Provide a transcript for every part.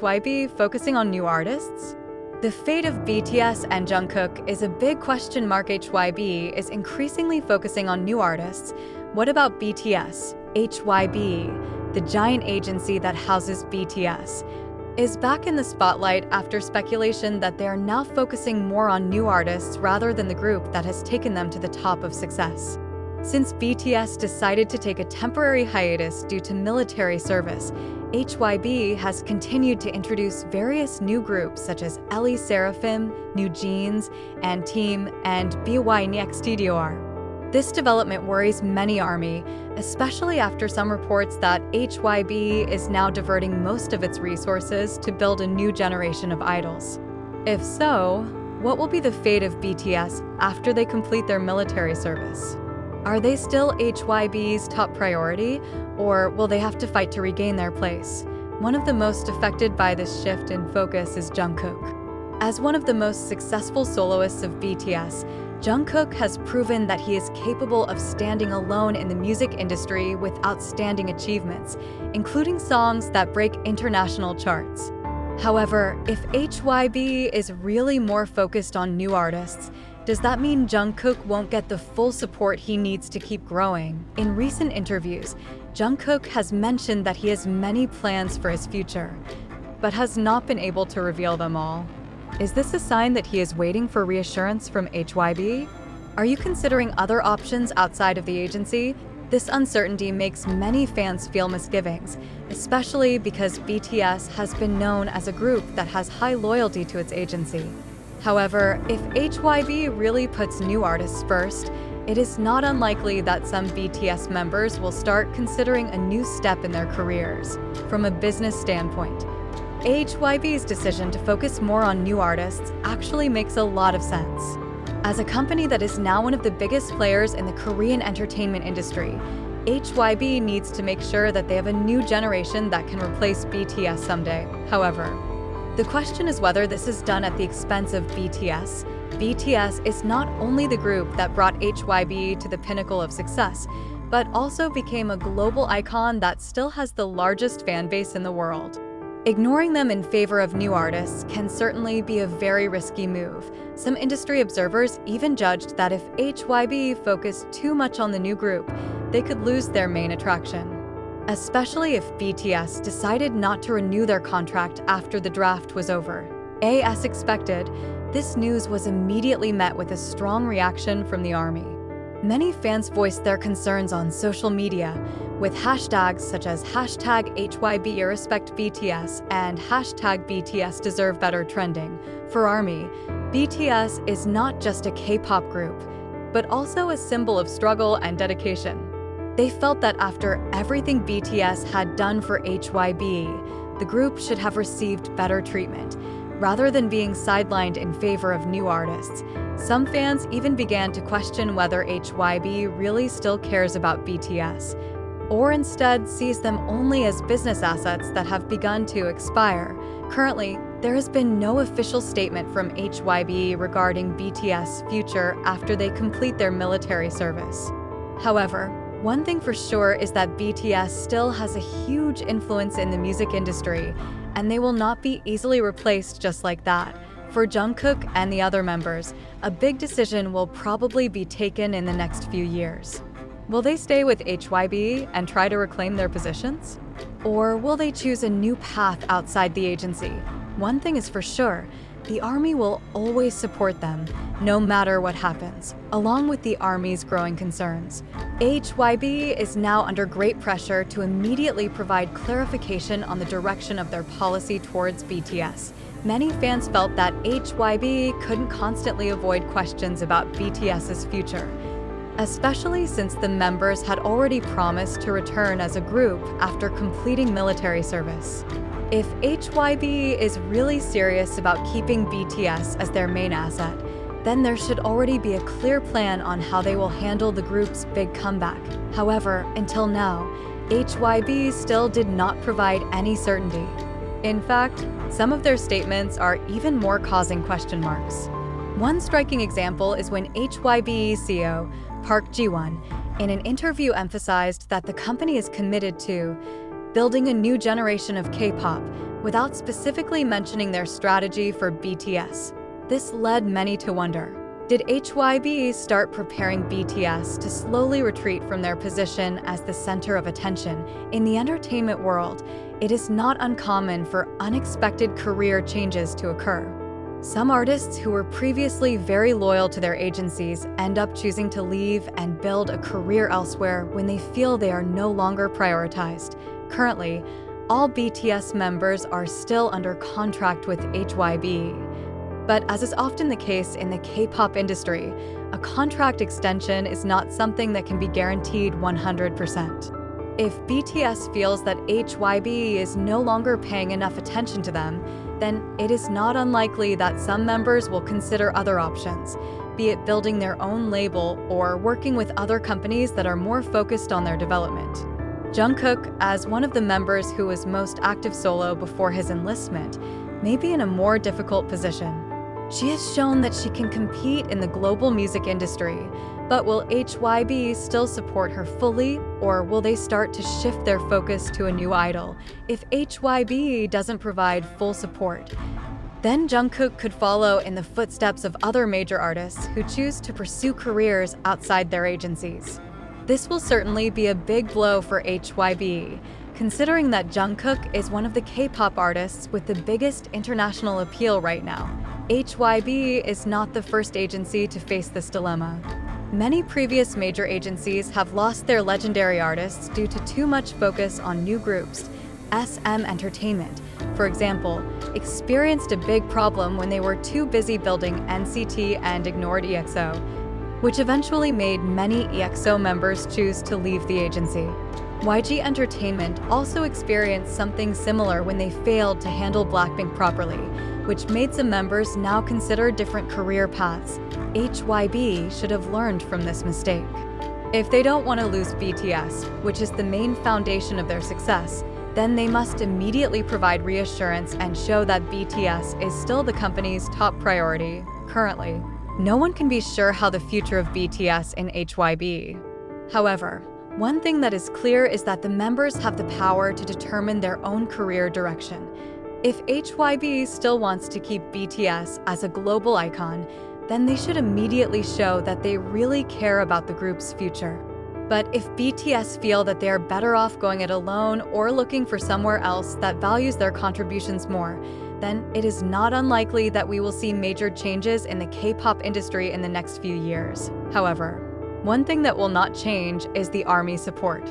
HYBE focusing on new artists? The fate of BTS and Jungkook is a big question mark. HYBE is increasingly focusing on new artists. What about BTS? HYBE, the giant agency that houses BTS, is back in the spotlight after speculation that they are now focusing more on new artists rather than the group that has taken them to the top of success. Since BTS decided to take a temporary hiatus due to military service, HYBE has continued to introduce various new groups such as LE Seraphim, New Jeans, and Team, and BY Next TDOR. This development worries many ARMY, especially after some reports that HYBE is now diverting most of its resources to build a new generation of idols. If so, what will be the fate of BTS after they complete their military service? Are they still HYBE's top priority, or will they have to fight to regain their place? One of the most affected by this shift in focus is Jungkook. As one of the most successful soloists of BTS, Jungkook has proven that he is capable of standing alone in the music industry with outstanding achievements, including songs that break international charts. However, if HYBE is really more focused on new artists, does that mean Jungkook won't get the full support he needs to keep growing? In recent interviews, Jungkook has mentioned that he has many plans for his future, but has not been able to reveal them all. Is this a sign that he is waiting for reassurance from HYBE? Are you considering other options outside of the agency? This uncertainty makes many fans feel misgivings, especially because BTS has been known as a group that has high loyalty to its agency. However, if HYBE really puts new artists first, it is not unlikely that some BTS members will start considering a new step in their careers. From a business standpoint, HYBE's decision to focus more on new artists actually makes a lot of sense. As a company that is now one of the biggest players in the Korean entertainment industry, HYBE needs to make sure that they have a new generation that can replace BTS someday. However, the question is whether this is done at the expense of BTS. BTS is not only the group that brought HYBE to the pinnacle of success, but also became a global icon that still has the largest fan base in the world. Ignoring them in favor of new artists can certainly be a very risky move. Some industry observers even judged that if HYBE focused too much on the new group, they could lose their main attraction. Especially if BTS decided not to renew their contract after the draft was over. As expected, this news was immediately met with a strong reaction from the ARMY. Many fans voiced their concerns on social media, with hashtags such as #HYBERespectBTS and #BTSDeserveBetter trending. For ARMY, BTS is not just a K-pop group, but also a symbol of struggle and dedication. They felt that after everything BTS had done for HYBE, the group should have received better treatment, rather than being sidelined in favor of new artists. Some fans even began to question whether HYBE really still cares about BTS, or instead sees them only as business assets that have begun to expire. Currently, there has been no official statement from HYBE regarding BTS' future after they complete their military service. However, one thing for sure is that BTS still has a huge influence in the music industry, and they will not be easily replaced just like that. For Jungkook and the other members, a big decision will probably be taken in the next few years. Will they stay with HYBE and try to reclaim their positions? Or will they choose a new path outside the agency? One thing is for sure, the ARMY will always support them, no matter what happens, along with the ARMY's growing concerns. HYBE is now under great pressure to immediately provide clarification on the direction of their policy towards BTS. Many fans felt that HYBE couldn't constantly avoid questions about BTS's future, especially since the members had already promised to return as a group after completing military service. If HYBE is really serious about keeping BTS as their main asset, then there should already be a clear plan on how they will handle the group's big comeback. However, until now, HYBE still did not provide any certainty. In fact, some of their statements are even more causing question marks. One striking example is when HYBE CEO Park Ji-won, in an interview, emphasized that the company is committed to building a new generation of K-pop, without specifically mentioning their strategy for BTS. This led many to wonder, did HYBE start preparing BTS to slowly retreat from their position as the center of attention? In the entertainment world, it is not uncommon for unexpected career changes to occur. Some artists who were previously very loyal to their agencies end up choosing to leave and build a career elsewhere when they feel they are no longer prioritized. Currently, all BTS members are still under contract with HYBE. But as is often the case in the K-pop industry, a contract extension is not something that can be guaranteed 100%. If BTS feels that HYBE is no longer paying enough attention to them, then it is not unlikely that some members will consider other options, be it building their own label or working with other companies that are more focused on their development. Jungkook, as one of the members who was most active solo before his enlistment, may be in a more difficult position. She has shown that she can compete in the global music industry, but will HYBE still support her fully, or will they start to shift their focus to a new idol if HYBE doesn't provide full support? Then Jungkook could follow in the footsteps of other major artists who choose to pursue careers outside their agencies. This will certainly be a big blow for HYBE, considering that Jungkook is one of the K-pop artists with the biggest international appeal right now. HYBE is not the first agency to face this dilemma. Many previous major agencies have lost their legendary artists due to too much focus on new groups. SM Entertainment, for example, experienced a big problem when they were too busy building NCT and ignored EXO, which eventually made many EXO members choose to leave the agency. YG Entertainment also experienced something similar when they failed to handle Blackpink properly, which made some members now consider different career paths. HYBE should have learned from this mistake. If they don't want to lose BTS, which is the main foundation of their success, then they must immediately provide reassurance and show that BTS is still the company's top priority. Currently, no one can be sure how the future of BTS in HYBE. However, one thing that is clear is that the members have the power to determine their own career direction. If HYBE still wants to keep BTS as a global icon, then they should immediately show that they really care about the group's future. But if BTS feel that they are better off going it alone or looking for somewhere else that values their contributions more, then it is not unlikely that we will see major changes in the K-pop industry in the next few years. However, one thing that will not change is the ARMY support.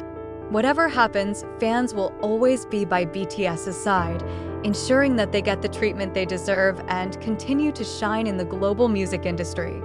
Whatever happens, fans will always be by BTS's side, ensuring that they get the treatment they deserve and continue to shine in the global music industry.